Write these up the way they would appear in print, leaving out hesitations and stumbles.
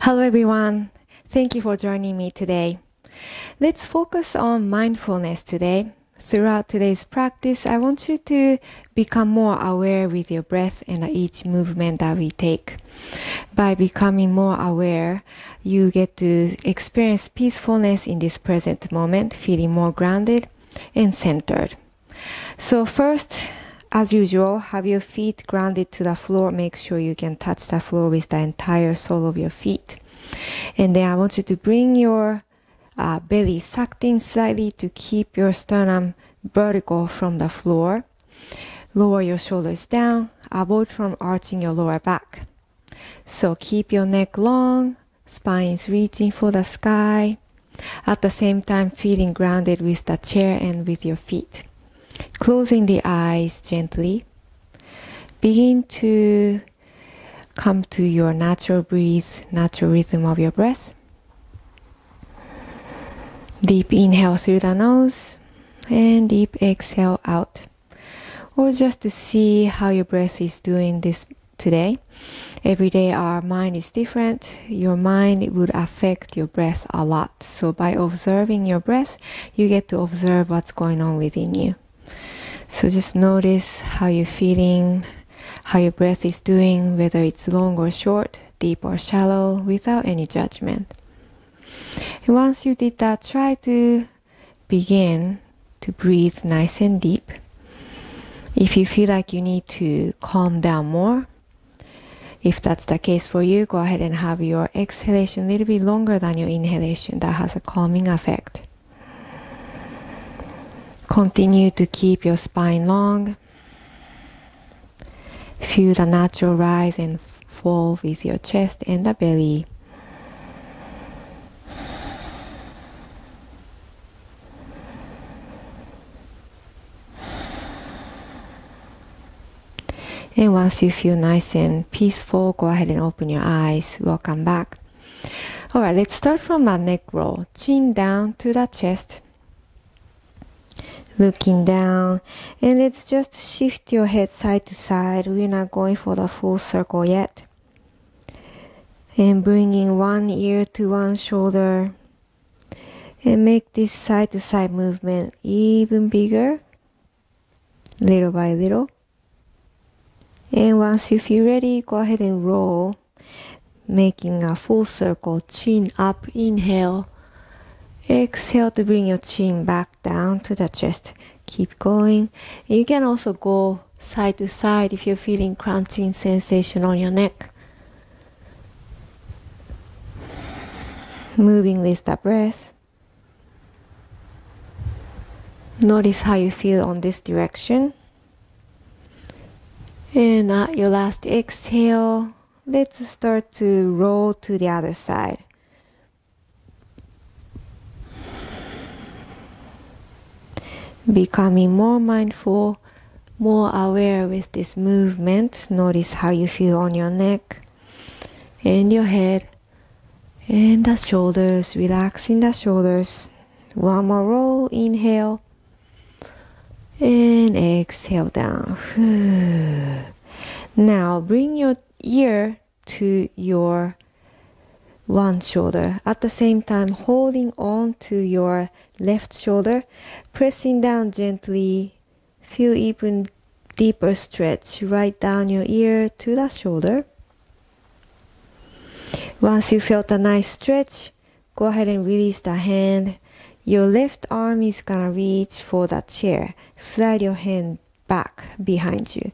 Hello everyone. Thank you for joining me today. Let's focus on mindfulness today. Throughout today's practice, I want you to become more aware with your breath and each movement that we take. By becoming more aware, you get to experience peacefulness in this present moment, feeling more grounded and centered. So first, as usual, have your feet grounded to the floor. Make sure you can touch the floor with the entire sole of your feet. And then I want you to bring your belly sucked in slightly to keep your sternum vertical from the floor. Lower your shoulders down. Avoid from arching your lower back. So keep your neck long. Spine is reaching for the sky. At the same time, feeling grounded with the chair and with your feet. Closing the eyes gently. Begin to come to your natural breath, natural rhythm of your breath. Deep inhale through the nose and deep exhale out. Or just to see how your breath is doing this today. Every day our mind is different. Your mind would affect your breath a lot. So by observing your breath, you get to observe what's going on within you. So just notice how you're feeling, how your breath is doing, whether it's long or short, deep or shallow, without any judgment. And once you did that, try to begin to breathe nice and deep. If you feel like you need to calm down more, if that's the case for you, go ahead and have your exhalation a little bit longer than your inhalation. That has a calming effect. Continue to keep your spine long. Feel the natural rise and fall with your chest and the belly. And once you feel nice and peaceful, go ahead and open your eyes. Welcome back. Alright, let's start from the neck roll. Chin down to the chest. Looking down, and let's just shift your head side to side. We're not going for the full circle yet. And bringing one ear to one shoulder. And make this side to side movement even bigger, little by little. And once you feel ready, go ahead and roll, making a full circle, chin up, inhale. Exhale to bring your chin back down to the chest. Keep going. You can also go side to side if you're feeling crunching sensation on your neck. Moving with the breath. Notice how you feel on this direction. And at your last exhale, let's start to roll to the other side. Becoming more mindful, more aware with this movement. Notice how you feel on your neck and your head and the shoulders. Relaxing the shoulders. One more roll. Inhale and exhale down. Now bring your ear to your one shoulder. At the same time, holding on to your left shoulder, pressing down gently. Feel even deeper stretch right down your ear to the shoulder. Once you felt a nice stretch, go ahead and release the hand. Your left arm is gonna reach for the chair. Slide your hand back behind you.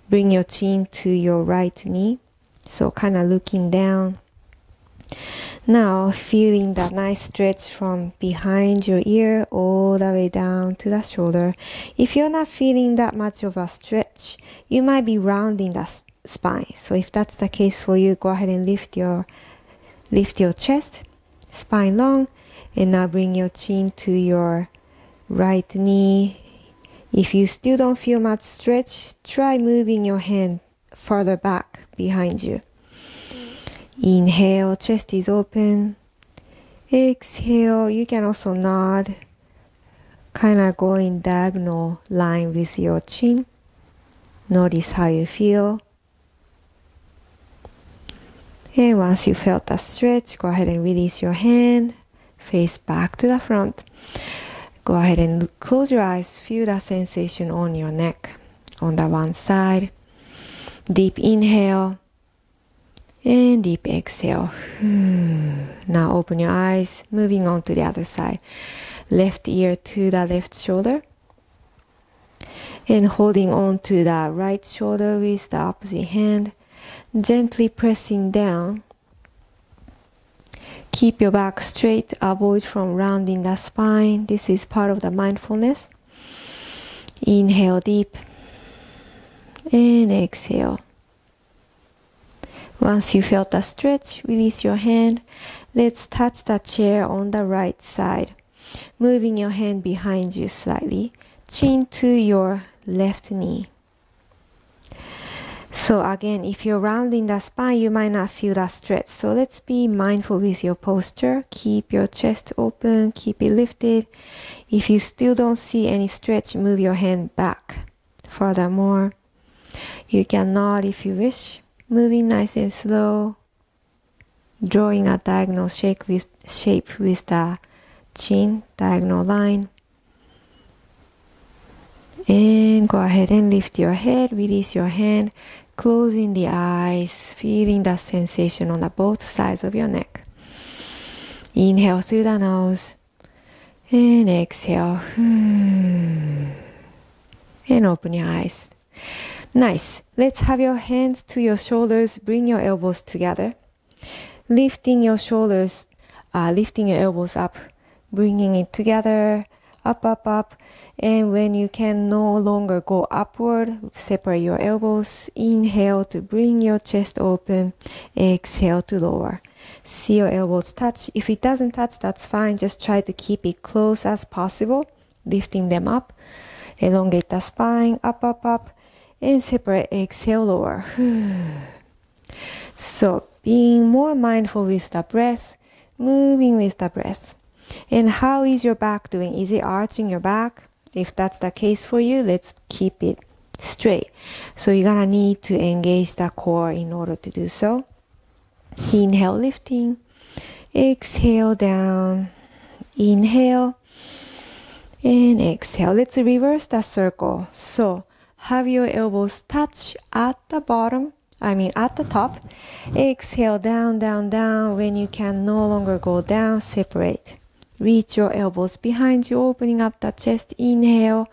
Bring your chin to your right knee. So kind of looking down. Now feeling that nice stretch from behind your ear all the way down to the shoulder. If you're not feeling that much of a stretch, you might be rounding the spine. So if that's the case for you, go ahead and lift your chest, spine long, and now bring your chin to your right knee. If you still don't feel much stretch, try moving your hand further back behind you. Inhale, chest is open. Exhale, you can also nod, kind of going diagonal line with your chin. Notice how you feel. And once you felt that stretch, go ahead and release your hand, face back to the front. Go ahead and close your eyes, feel that sensation on your neck, on the one side. Deep inhale and deep exhale. Now open your eyes, moving on to the other side. Left ear to the left shoulder. And holding on to the right shoulder with the opposite hand. Gently pressing down. Keep your back straight, avoid from rounding the spine. This is part of the mindfulness. Inhale deep and exhale. Once you felt the stretch, release your hand. Let's touch the chair on the right side. Moving your hand behind you slightly. Chin to your left knee. So again, if you're rounding the spine, you might not feel that stretch. So let's be mindful with your posture. Keep your chest open, keep it lifted. If you still don't see any stretch, move your hand back. Furthermore, you can nod if you wish. Moving nice and slow. Drawing a diagonal shape with the chin, diagonal line. And go ahead and lift your head, release your hand. Closing the eyes, feeling the sensation on both sides of your neck. Inhale through the nose and exhale. And open your eyes. Nice. Let's have your hands to your shoulders. Bring your elbows together. Lifting your shoulders, lifting your elbows up. Bringing it together. Up, up, up. And when you can no longer go upward, separate your elbows. Inhale to bring your chest open. Exhale to lower. See your elbows touch. If it doesn't touch, that's fine. Just try to keep it close as possible. Lifting them up. Elongate the spine. Up, up, up. And separate. Exhale, lower. So being more mindful with the breath. Moving with the breath. And how is your back doing? Is it arching your back? If that's the case for you, let's keep it straight. So you're gonna need to engage the core in order to do so. Inhale, lifting. Exhale, down. Inhale. And exhale. Let's reverse the circle. So have your elbows touch at the bottom. At the top. Exhale, down, down, down. When you can no longer go down, separate. Reach your elbows behind you, opening up the chest. Inhale,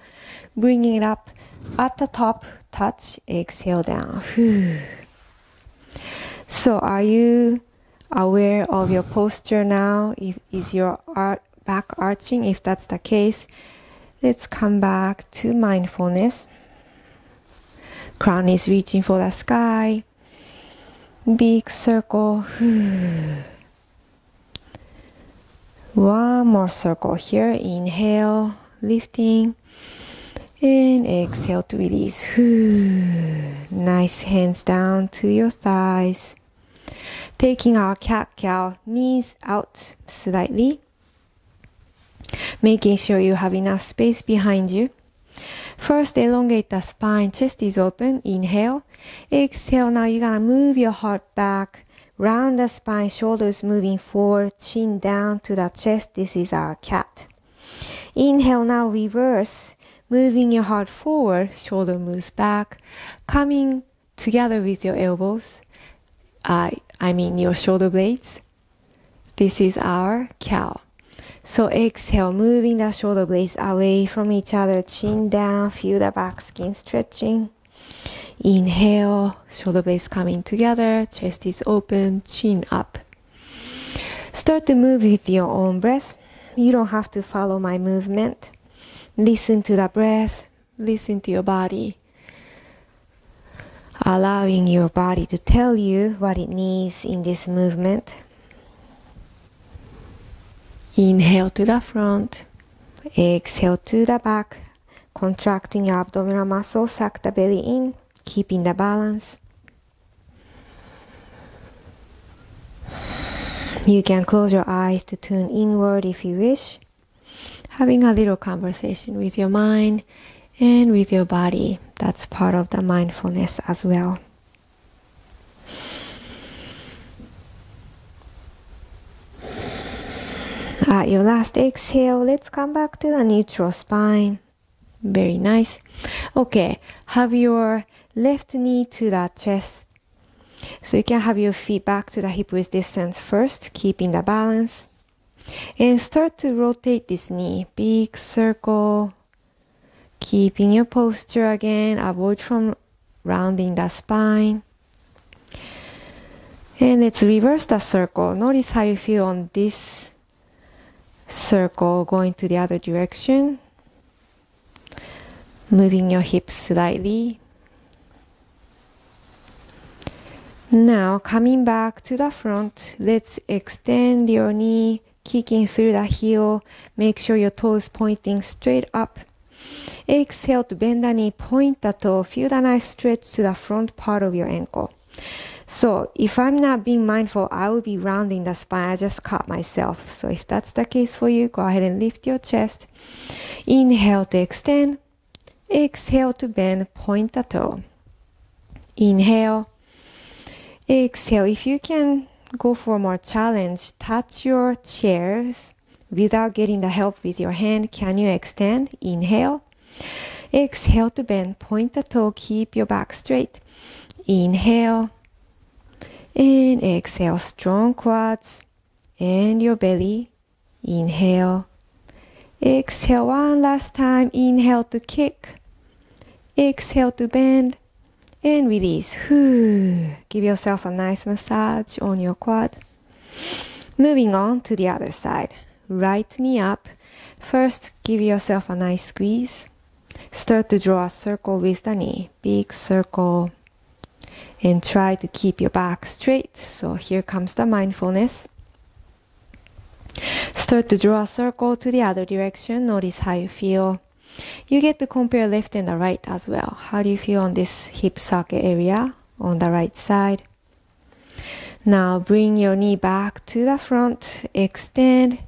bringing it up at the top. Touch, exhale down. So are you aware of your posture now? Is your back arching? If that's the case, let's come back to mindfulness. Crown is reaching for the sky. Big circle. One more circle here. Inhale, lifting. And exhale to release. Nice, hands down to your thighs. Taking our cat-cow, knees out slightly. Making sure you have enough space behind you. First, elongate the spine, chest is open. Inhale. Exhale, now you're gonna move your heart back. Round the spine, shoulders moving forward, chin down to the chest. This is our cat. Inhale, now reverse. Moving your heart forward, shoulder moves back. Coming together with your elbows. Your shoulder blades. This is our cow. So exhale, moving the shoulder blades away from each other, chin down, feel the back skin stretching. Inhale, shoulder blades coming together, chest is open, chin up. Start to move with your own breath. You don't have to follow my movement. Listen to the breath, listen to your body. Allowing your body to tell you what it needs in this movement. Inhale to the front, exhale to the back, contracting your abdominal muscles, suck the belly in, keeping the balance. You can close your eyes to tune inward if you wish, having a little conversation with your mind and with your body. That's part of the mindfulness as well. At your last exhale, let's come back to the neutral spine. Very nice. Okay, have your left knee to the chest. So you can have your feet back to the hip width distance first, keeping the balance. And start to rotate this knee. Big circle. Keeping your posture again. Avoid from rounding the spine. And let's reverse the circle. Notice how you feel on this circle going to the other direction. Moving your hips slightly. Now coming back to the front, let's extend your knee, kicking through the heel. Make sure your toe is pointing straight up. Exhale to bend the knee, point the toe, feel the nice stretch to the front part of your ankle. So if I'm not being mindful, I will be rounding the spine. I just caught myself. So if that's the case for you, go ahead and lift your chest. Inhale to extend. Exhale to bend, point the toe. Inhale. Exhale. If you can go for more challenge, touch your chairs without getting the help with your hand. Can you extend? Inhale. Exhale to bend, point the toe, keep your back straight. Inhale. And exhale, strong quads and your belly. Inhale. Exhale one last time. Inhale to kick. Exhale to bend. And release. Give yourself a nice massage on your quad. Moving on to the other side. Right knee up. First, give yourself a nice squeeze. Start to draw a circle with the knee. Big circle. And try to keep your back straight. So here comes the mindfulness. Start to draw a circle to the other direction. Notice how you feel. You get to compare left and the right as well. How do you feel on this hip socket area on the right side? Now bring your knee back to the front. Extend.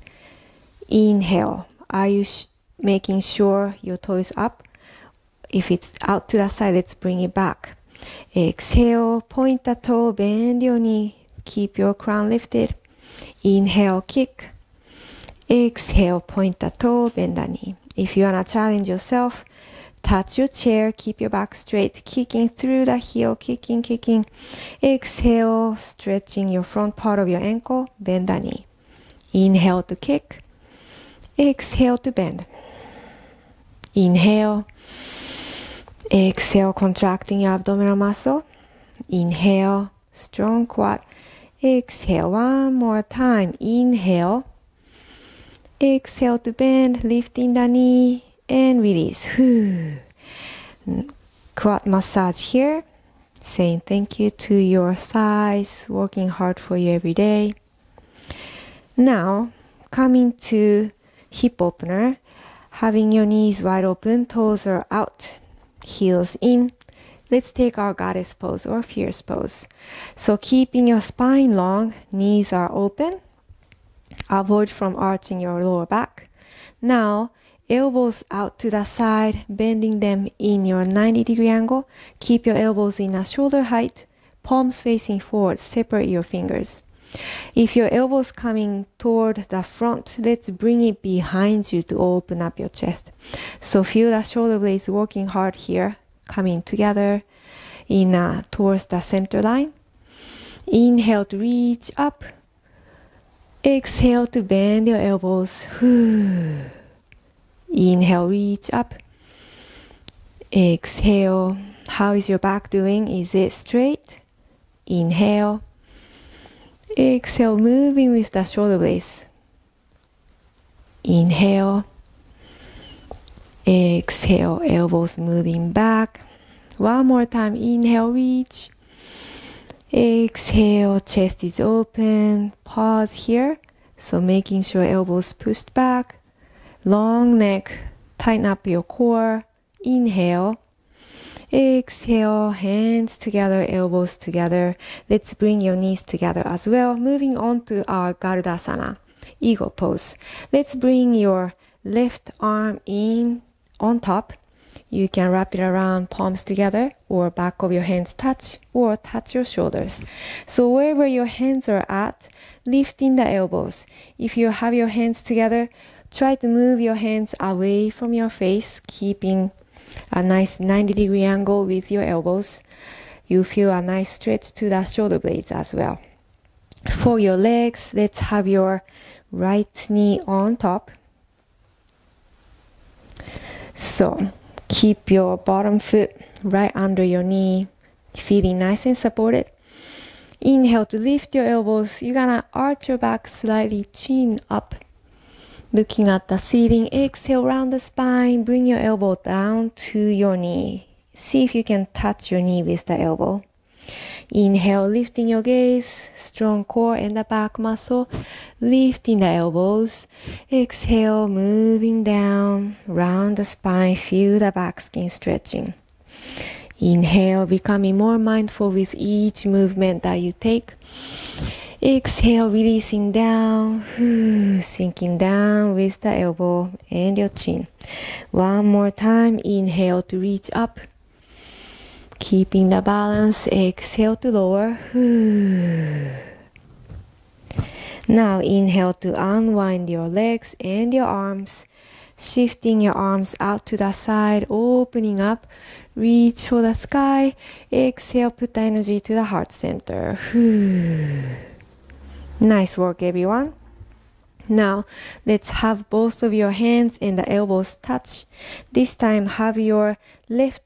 Inhale. Are you making sure your toe is up? If it's out to the side, let's bring it back. Exhale, point the toe, bend your knee, keep your crown lifted. Inhale, kick. Exhale, point the toe, bend the knee. If you want to challenge yourself, touch your chair, keep your back straight, kicking through the heel, kicking. Exhale, stretching your front part of your ankle, bend the knee. Inhale to kick. Exhale to bend. Inhale. Exhale, contracting your abdominal muscle. Inhale, strong quad. Exhale, one more time. Inhale. Exhale to bend, lifting the knee and release. Quad massage here. Saying thank you to your thighs, working hard for you every day. Now, coming to hip opener. Having your knees wide open, toes are out. Heels in. Let's take our goddess pose or fierce pose. So keeping your spine long, knees are open. Avoid from arching your lower back. Now, elbows out to the side, bending them in your 90-degree angle. Keep your elbows in a shoulder height, palms facing forward, separate your fingers. If your elbows coming toward the front, let's bring it behind you to open up your chest. So feel the shoulder blades working hard here, coming together in towards the center line. Inhale to reach up. Exhale to bend your elbows. Inhale, reach up. Exhale. How is your back doing? Is it straight? Inhale. Exhale, moving with the shoulder blades. Inhale. Exhale, elbows moving back. One more time. Inhale, reach. Exhale, chest is open. Pause here. So making sure elbows pushed back. Long neck. Tighten up your core. Inhale. Exhale, hands together, elbows together. Let's bring your knees together as well. Moving on to our Gardasana, eagle pose. Let's bring your left arm in on top. You can wrap it around palms together or back of your hands touch or touch your shoulders. So wherever your hands are at, lifting the elbows. If you have your hands together, try to move your hands away from your face, keeping a nice 90-degree angle with your elbows. You feel a nice stretch to the shoulder blades as well. For your legs, let's have your right knee on top. So keep your bottom foot right under your knee, feeling nice and supported. Inhale to lift your elbows. You're gonna arch your back slightly, chin up, looking at the ceiling. Exhale, round the spine, bring your elbow down to your knee. See if you can touch your knee with the elbow. Inhale, lifting your gaze, strong core and the back muscle, lifting the elbows. Exhale, moving down, round the spine, feel the back skin stretching. Inhale, becoming more mindful with each movement that you take. Exhale, releasing down, sinking down with the elbow and your chin. One more time, inhale to reach up. Keeping the balance, exhale to lower. Now inhale to unwind your legs and your arms. Shifting your arms out to the side, opening up. Reach for the sky. Exhale, put the energy to the heart center. Nice work, everyone. Now, let's have both of your hands and the elbows touch. This time, have your right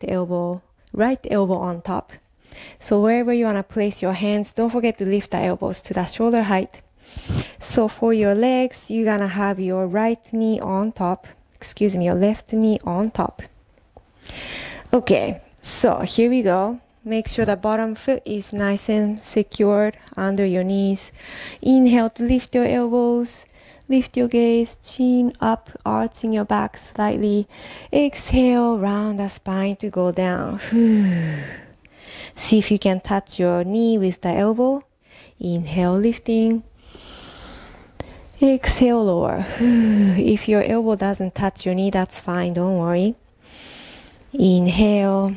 elbow on top. So wherever you want to place your hands, don't forget to lift the elbows to the shoulder height. So for your legs, you're going to have your right knee on top. Your left knee on top. Okay, so here we go. Make sure the bottom foot is nice and secured under your knees. Inhale to lift your elbows. Lift your gaze, chin up, arching your back slightly. Exhale, round the spine to go down. See if you can touch your knee with the elbow. Inhale, lifting. Exhale, lower. If your elbow doesn't touch your knee, that's fine, don't worry. Inhale,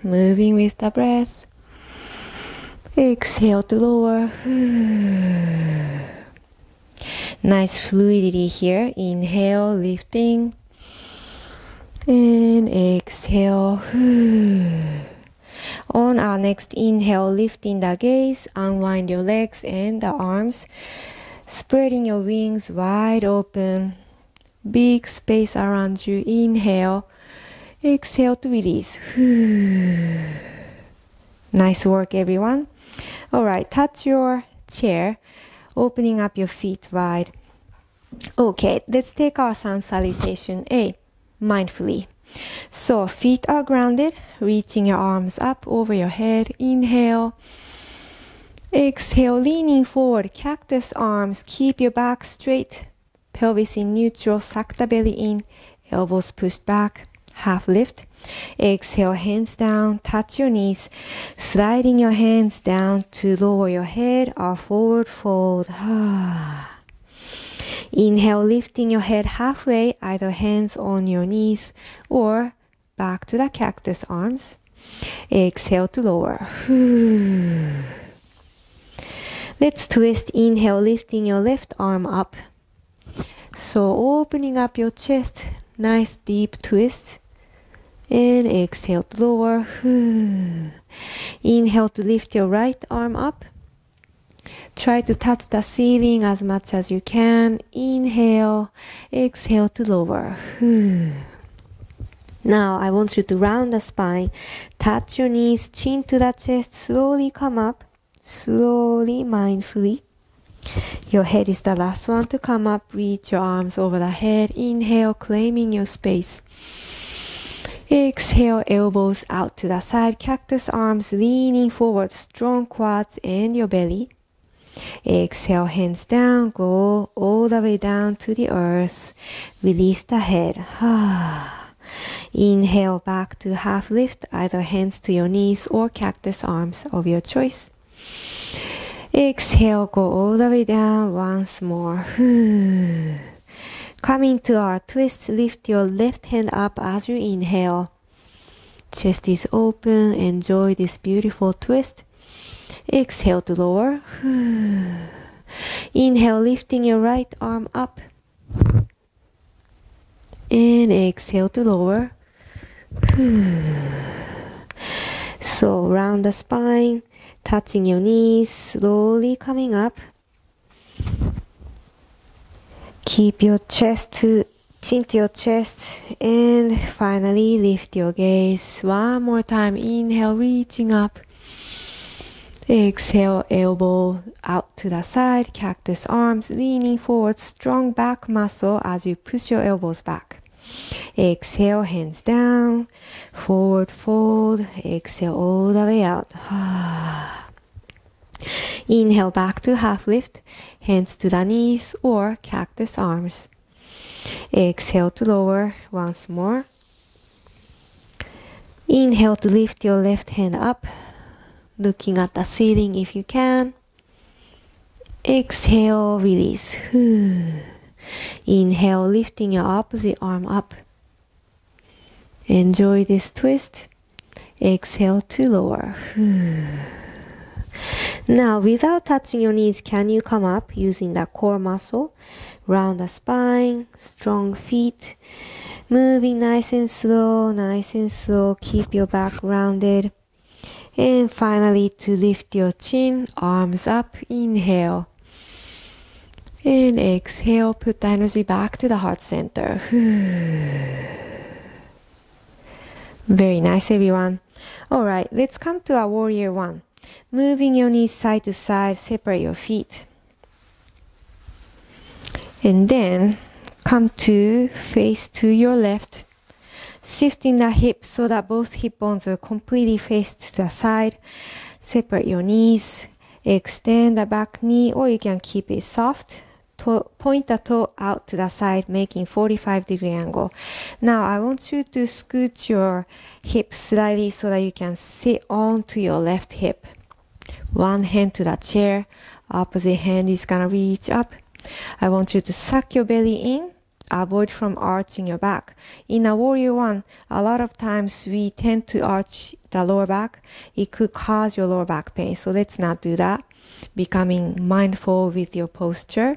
moving with the breath. Exhale to lower. Nice fluidity here. Inhale, lifting. And exhale. On our next inhale, lifting the gaze, unwind your legs and the arms. Spreading your wings wide open. Big space around you. Inhale. Exhale to release. Nice work, everyone. All right, touch your chair. Opening up your feet wide. Okay, let's take our sun salutation A, mindfully. So feet are grounded, reaching your arms up over your head. Inhale. Exhale, leaning forward, cactus arms. Keep your back straight. Pelvis in neutral, suck the belly in. Elbows pushed back, half lift. Exhale, hands down, touch your knees, sliding your hands down to lower your head or forward fold. Inhale, lifting your head halfway, either hands on your knees or back to the cactus arms. Exhale to lower. Let's twist. Inhale, lifting your left arm up. So opening up your chest, nice deep twist. And exhale to lower. Inhale to lift your right arm up. Try to touch the ceiling as much as you can. Inhale. Exhale to lower. Now I want you to round the spine. Touch your knees, chin to the chest. Slowly come up. Slowly, mindfully. Your head is the last one to come up. Reach your arms over the head. Inhale, claiming your space. Exhale, elbows out to the side, cactus arms leaning forward, strong quads and your belly. Exhale, hands down, go all the way down to the earth. Release the head. Inhale, back to half lift, either hands to your knees or cactus arms of your choice. Exhale, go all the way down once more. Coming to our twist, lift your left hand up as you inhale. Chest is open. Enjoy this beautiful twist. Exhale to lower. Inhale, lifting your right arm up. And exhale to lower. So round the spine, touching your knees, slowly coming up. Keep your chest to chin to your chest, and finally lift your gaze. One more time. Inhale, reaching up. Exhale, elbow out to the side, cactus arms, leaning forward, strong back muscle as you push your elbows back. Exhale, hands down, forward fold, exhale all the way out. Inhale, back to half lift, hands to the knees or cactus arms. Exhale to lower once more. Inhale to lift your left hand up, looking at the ceiling if you can. Exhale, release. Inhale, lifting your opposite arm up. Enjoy this twist. Exhale to lower. Now, without touching your knees, can you come up using the core muscle? Round the spine, strong feet. Moving nice and slow, nice and slow. Keep your back rounded. And finally, to lift your chin, arms up. Inhale. And exhale, put the energy back to the heart center. Very nice, everyone. All right, let's come to our warrior one. Moving your knees side to side, separate your feet. And then come to face to your left. Shifting the hips so that both hip bones are completely faced to the side. Separate your knees. Extend the back knee, or you can keep it soft. Point the toe out to the side, making 45-degree angle. Now I want you to scoot your hips slightly so that you can sit onto your left hip. One hand to the chair, opposite hand is gonna reach up. I want you to suck your belly in, avoid from arching your back. In a warrior one, a lot of times we tend to arch the lower back. It could cause your lower back pain, so let's not do that. Becoming mindful with your posture.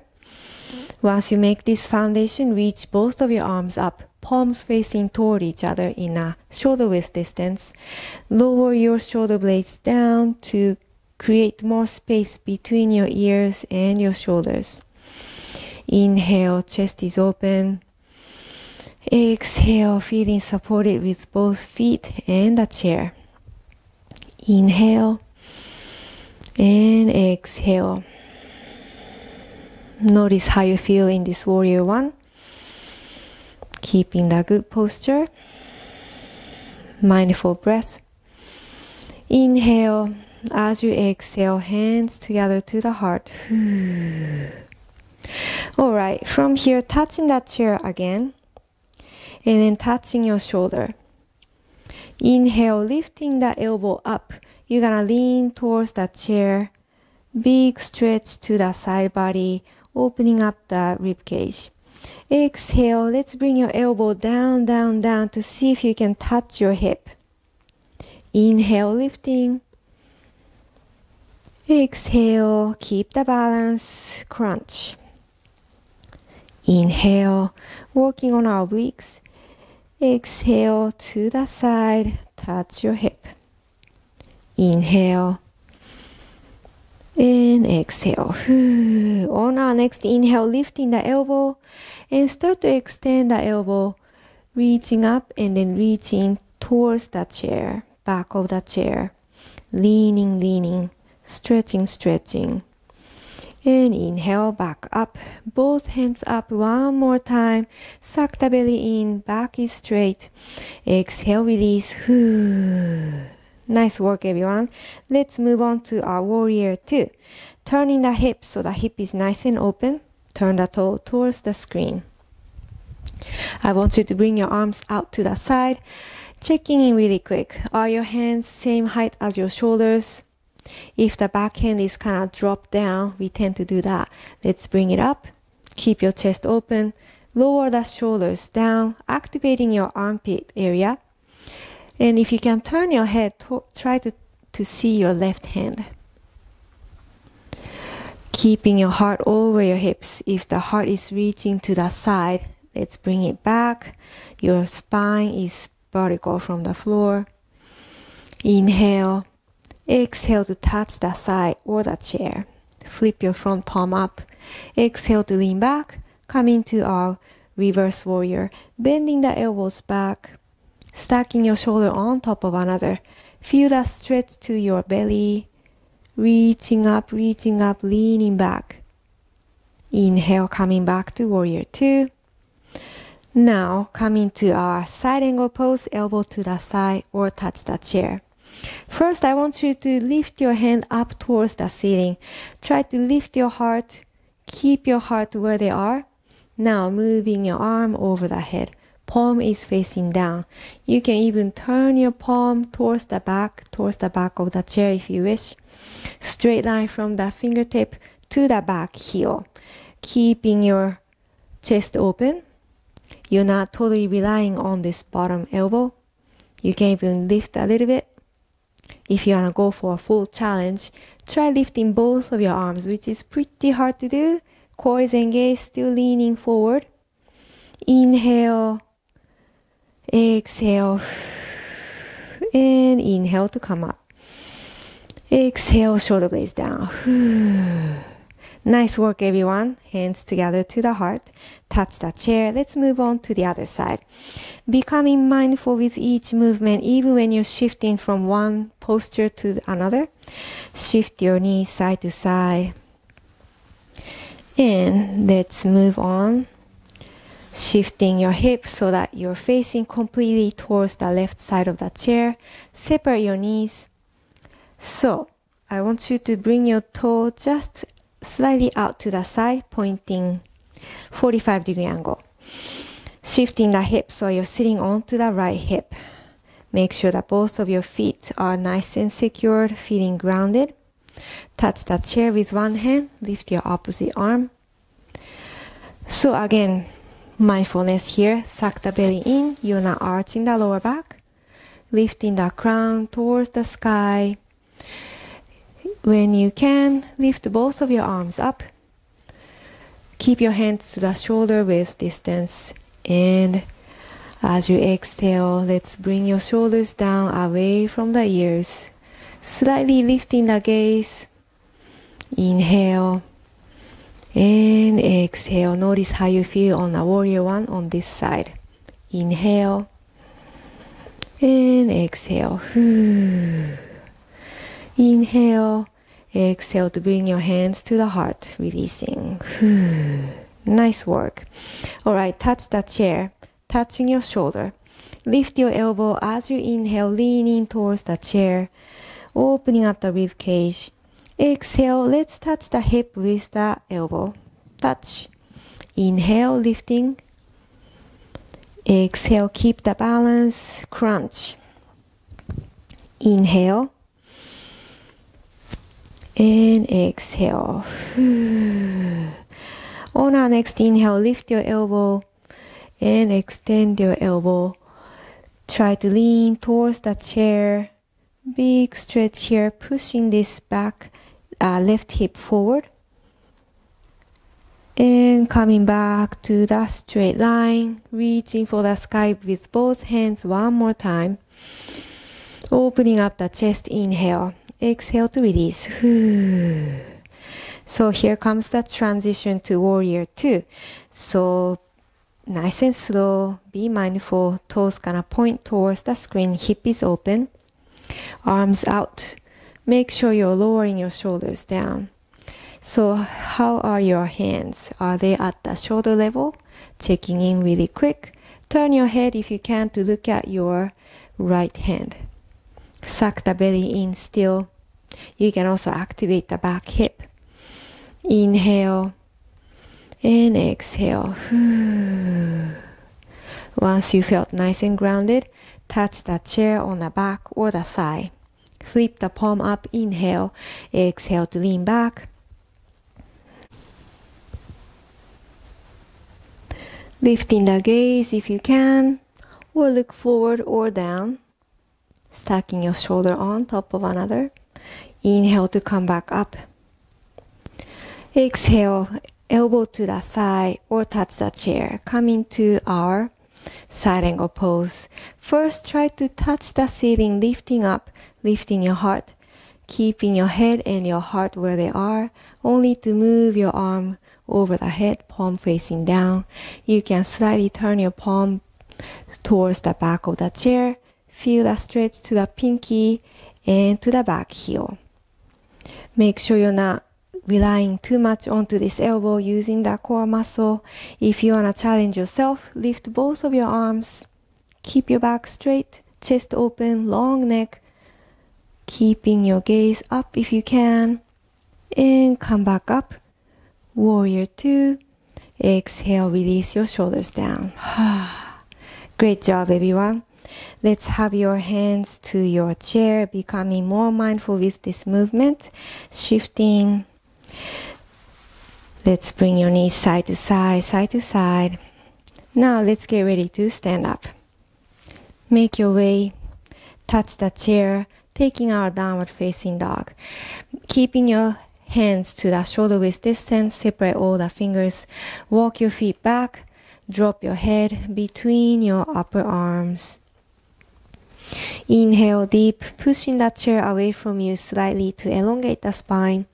Once you make this foundation, reach both of your arms up, palms facing toward each other in a shoulder width distance. Lower your shoulder blades down to create more space between your ears and your shoulders. Inhale, chest is open. Exhale, feeling supported with both feet and the chair. Inhale and exhale. Notice how you feel in this warrior one. Keeping the good posture. Mindful breath. Inhale. As you exhale, hands together to the heart. Alright, from here, touching that chair again. And then touching your shoulder. Inhale, lifting the elbow up. You're gonna lean towards the chair. Big stretch to the side body, opening up the rib cage. Exhale, let's bring your elbow down, down, down to see if you can touch your hip. Inhale, lifting. Exhale, keep the balance, crunch. Inhale, working on our obliques. Exhale to the side, touch your hip. Inhale. And exhale. On our next inhale, lifting the elbow and start to extend the elbow, reaching up and then reaching towards the chair, back of the chair. Leaning, leaning, stretching, stretching. And inhale, back up. Both hands up one more time. Suck the belly in, back is straight. Exhale, release. Nice work, everyone. Let's move on to our warrior two. Turning the hip so the hip is nice and open. Turn the toe towards the screen. I want you to bring your arms out to the side. Checking in really quick. Are your hands same height as your shoulders? If the back hand is kind of dropped down, we tend to do that. Let's bring it up. Keep your chest open. Lower the shoulders down, activating your armpit area. And if you can turn your head, try to see your left hand. Keeping your heart over your hips. If the heart is reaching to the side, let's bring it back. Your spine is vertical from the floor. Inhale. Exhale to touch the side or the chair. Flip your front palm up. Exhale to lean back. Come into our reverse warrior. Bending the elbows back. Stacking your shoulder on top of another. Feel the stretch to your belly. Reaching up, leaning back. Inhale, coming back to warrior 2. Now, coming to our side angle pose, elbow to the side or touch the chair. First, I want you to lift your hand up towards the ceiling. Try to lift your heart. Keep your heart where they are. Now, moving your arm over the head. Palm is facing down. You can even turn your palm towards the back of the chair if you wish. Straight line from the fingertip to the back heel. Keeping your chest open. You're not totally relying on this bottom elbow. You can even lift a little bit. If you want to go for a full challenge, try lifting both of your arms, which is pretty hard to do. Core is engaged, still leaning forward. Inhale. Exhale. And inhale to come up. Exhale, shoulder blades down. Nice work, everyone. Hands together to the heart. Touch the chair. Let's move on to the other side. Becoming mindful with each movement, even when you're shifting from one posture to another. Shift your knees side to side. And let's move on. Shifting your hips so that you're facing completely towards the left side of the chair. Separate your knees. So, I want you to bring your toe just slightly out to the side, pointing 45-degree angle. Shifting the hip so you're sitting onto the right hip. Make sure that both of your feet are nice and secured, feeling grounded. Touch the chair with one hand, lift your opposite arm. So again, mindfulness here, suck the belly in, you're not arching the lower back. Lifting the crown towards the sky. When you can, lift both of your arms up. Keep your hands to the shoulder width distance. And as you exhale, let's bring your shoulders down away from the ears. Slightly lifting the gaze. Inhale. And exhale. Notice how you feel on a warrior 1 on this side. Inhale. And exhale. Inhale. Exhale to bring your hands to the heart, releasing. Nice work. Alright, touch the chair, touching your shoulder. Lift your elbow as you inhale, leaning towards the chair, opening up the rib cage. Exhale, let's touch the hip with the elbow. Touch. Inhale, lifting. Exhale, keep the balance, crunch. Inhale. And exhale. On our next inhale, lift your elbow and extend your elbow. Try to lean towards the chair. Big stretch here, pushing this back, left hip forward. And coming back to the straight line, reaching for the sky with both hands one more time. Opening up the chest, inhale. Exhale to release. So here comes the transition to warrior 2. So nice and slow, be mindful, toes gonna point towards the screen, hip is open, arms out. Make sure you're lowering your shoulders down. So how are your hands? Are they at the shoulder level? Checking in really quick. Turn your head if you can to look at your right hand. Suck the belly in still. You can also activate the back hip. Inhale and exhale. Once you felt nice and grounded, touch the chair on the back or the side. Flip the palm up, inhale. Exhale to lean back. Lifting the gaze if you can, or look forward or down. stacking your shoulder on top of another. Inhale to come back up. Exhale, elbow to the side or touch the chair. Come into our side angle pose. First, try to touch the ceiling, lifting up, lifting your heart, keeping your head and your heart where they are, only to move your arm over the head, palm facing down. You can slightly turn your palm towards the back of the chair. Feel the stretch to the pinky and to the back heel. Make sure you're not relying too much onto this elbow using the core muscle. If you want to challenge yourself, lift both of your arms. Keep your back straight, chest open, long neck. Keeping your gaze up if you can. And come back up. Warrior 2. Exhale, release your shoulders down. Great job, everyone. Let's have your hands to your chair, becoming more mindful with this movement. Shifting. Let's bring your knees side to side, side to side. Now let's get ready to stand up. Make your way, touch the chair, taking our downward facing dog. Keeping your hands to the shoulder width distance, separate all the fingers. Walk your feet back, drop your head between your upper arms. Inhale deep, pushing the chair away from you slightly to elongate the spine.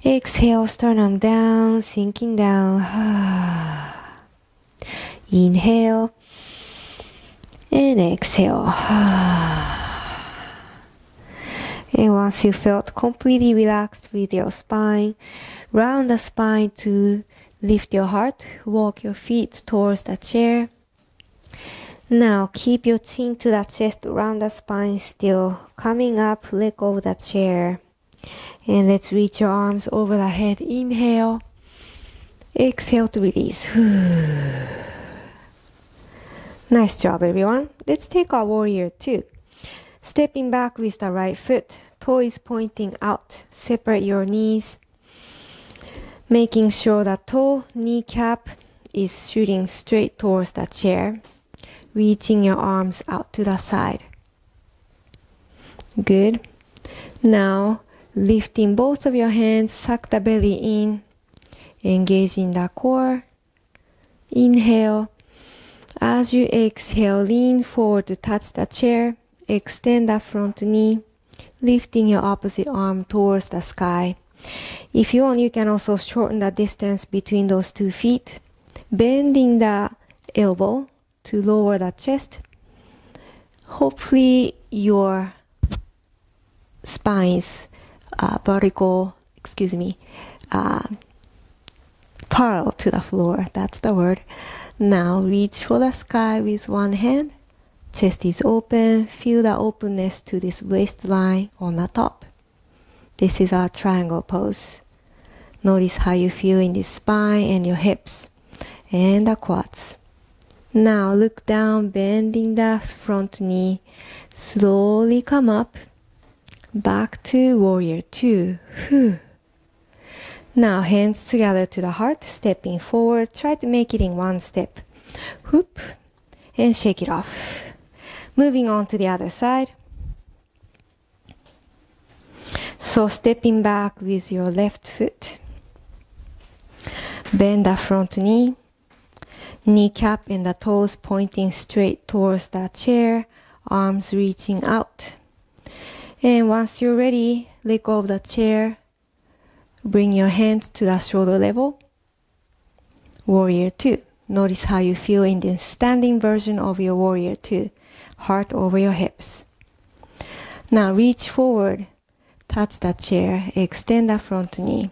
Exhale, sternum down, sinking down. Inhale and exhale. And once you felt completely relaxed with your spine, round the spine to lift your heart. Walk your feet towards the chair. Now keep your chin to the chest, round the spine still. Coming up, let go of the chair. And let's reach your arms over the head. Inhale. Exhale to release. Nice job, everyone. Let's take our warrior 2. Stepping back with the right foot. Toe is pointing out. Separate your knees. Making sure the toe kneecap is shooting straight towards the chair. Reaching your arms out to the side. Good. Now, lifting both of your hands, suck the belly in. Engaging the core. Inhale. As you exhale, lean forward to touch the chair. Extend the front knee. Lifting your opposite arm towards the sky. If you want, you can also shorten the distance between those 2 feet. Bending the elbow to lower the chest. Hopefully your spine's parallel to the floor. That's the word. Now reach for the sky with one hand. Chest is open. Feel the openness to this waistline on the top. This is our triangle pose. Notice how you feel in the spine and your hips and the quads. Now look down, bending the front knee. Slowly come up. Back to warrior 2. Now hands together to the heart, stepping forward. Try to make it in one step. Whoop. And shake it off. Moving on to the other side. So stepping back with your left foot. Bend the front knee. Kneecap and the toes pointing straight towards the chair. Arms reaching out. And once you're ready, let go of the chair. Bring your hands to the shoulder level. Warrior 2. Notice how you feel in the standing version of your warrior 2. Heart over your hips. Now reach forward. Touch the chair. Extend the front knee.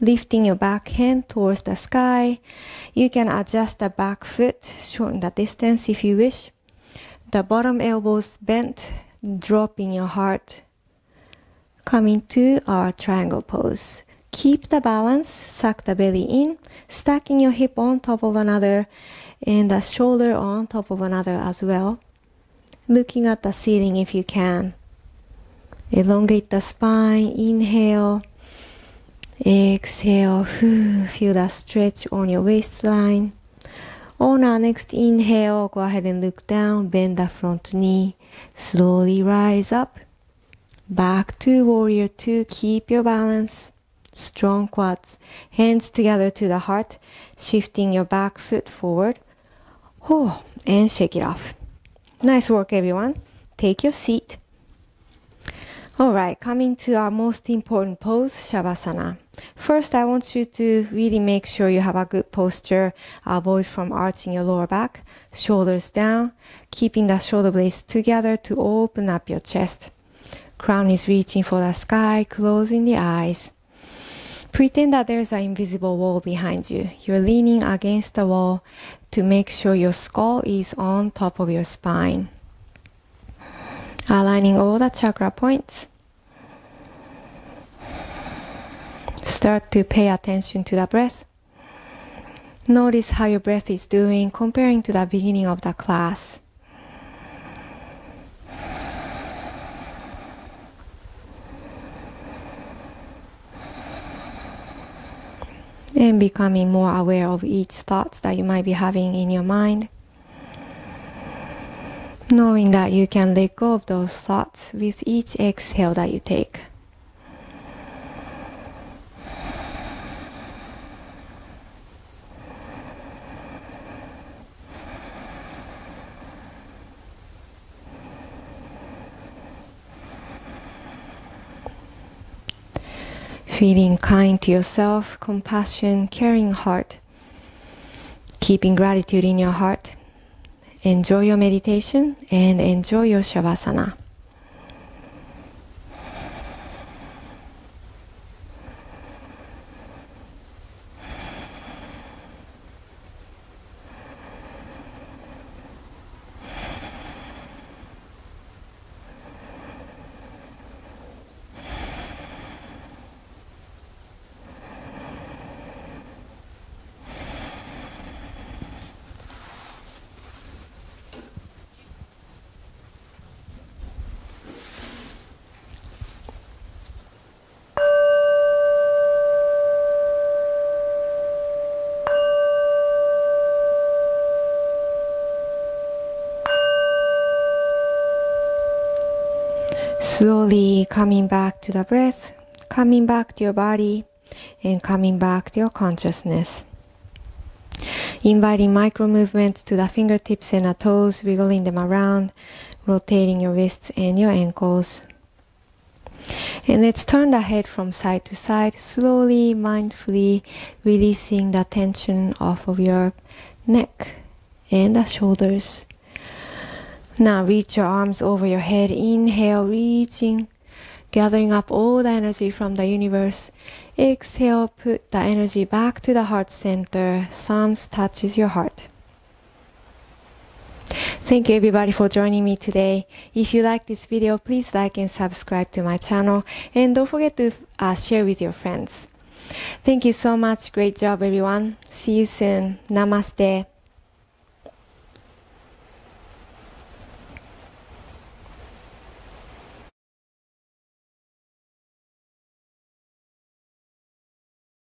Lifting your back hand towards the sky. You can adjust the back foot. Shorten the distance if you wish. The bottom elbows bent. Dropping your heart. Coming to our triangle pose. Keep the balance. Suck the belly in. Stacking your hip on top of another. And the shoulder on top of another as well. Looking at the ceiling if you can. Elongate the spine. Inhale. Exhale. Feel the stretch on your waistline. On our next inhale, go ahead and look down, bend the front knee, slowly rise up. Back to warrior two, keep your balance. Strong quads, hands together to the heart, shifting your back foot forward. Oh, and shake it off. Nice work, everyone. Take your seat. All right, coming to our most important pose, Shavasana. First, I want you to really make sure you have a good posture. Avoid from arching your lower back, shoulders down, keeping the shoulder blades together to open up your chest. Crown is reaching for the sky, closing the eyes. Pretend that there's an invisible wall behind you. You're leaning against the wall to make sure your skull is on top of your spine. Aligning all the chakra points. Start to pay attention to the breath. Notice how your breath is doing comparing to the beginning of the class. And becoming more aware of each thought that you might be having in your mind. Knowing that you can let go of those thoughts with each exhale that you take. Feeling kind to yourself, compassion, caring heart. Keeping gratitude in your heart. Enjoy your meditation and enjoy your Shavasana. Slowly coming back to the breath, coming back to your body, and coming back to your consciousness. Inviting micro movements to the fingertips and the toes, wiggling them around, rotating your wrists and your ankles. And let's turn the head from side to side, slowly, mindfully releasing the tension off of your neck and the shoulders. Now reach your arms over your head. Inhale, reaching, gathering up all the energy from the universe. Exhale, put the energy back to the heart center. Thumbs touches your heart. Thank you everybody for joining me today. If you like this video, please like and subscribe to my channel. And don't forget to share with your friends. Thank you so much. Great job everyone. See you soon. Namaste.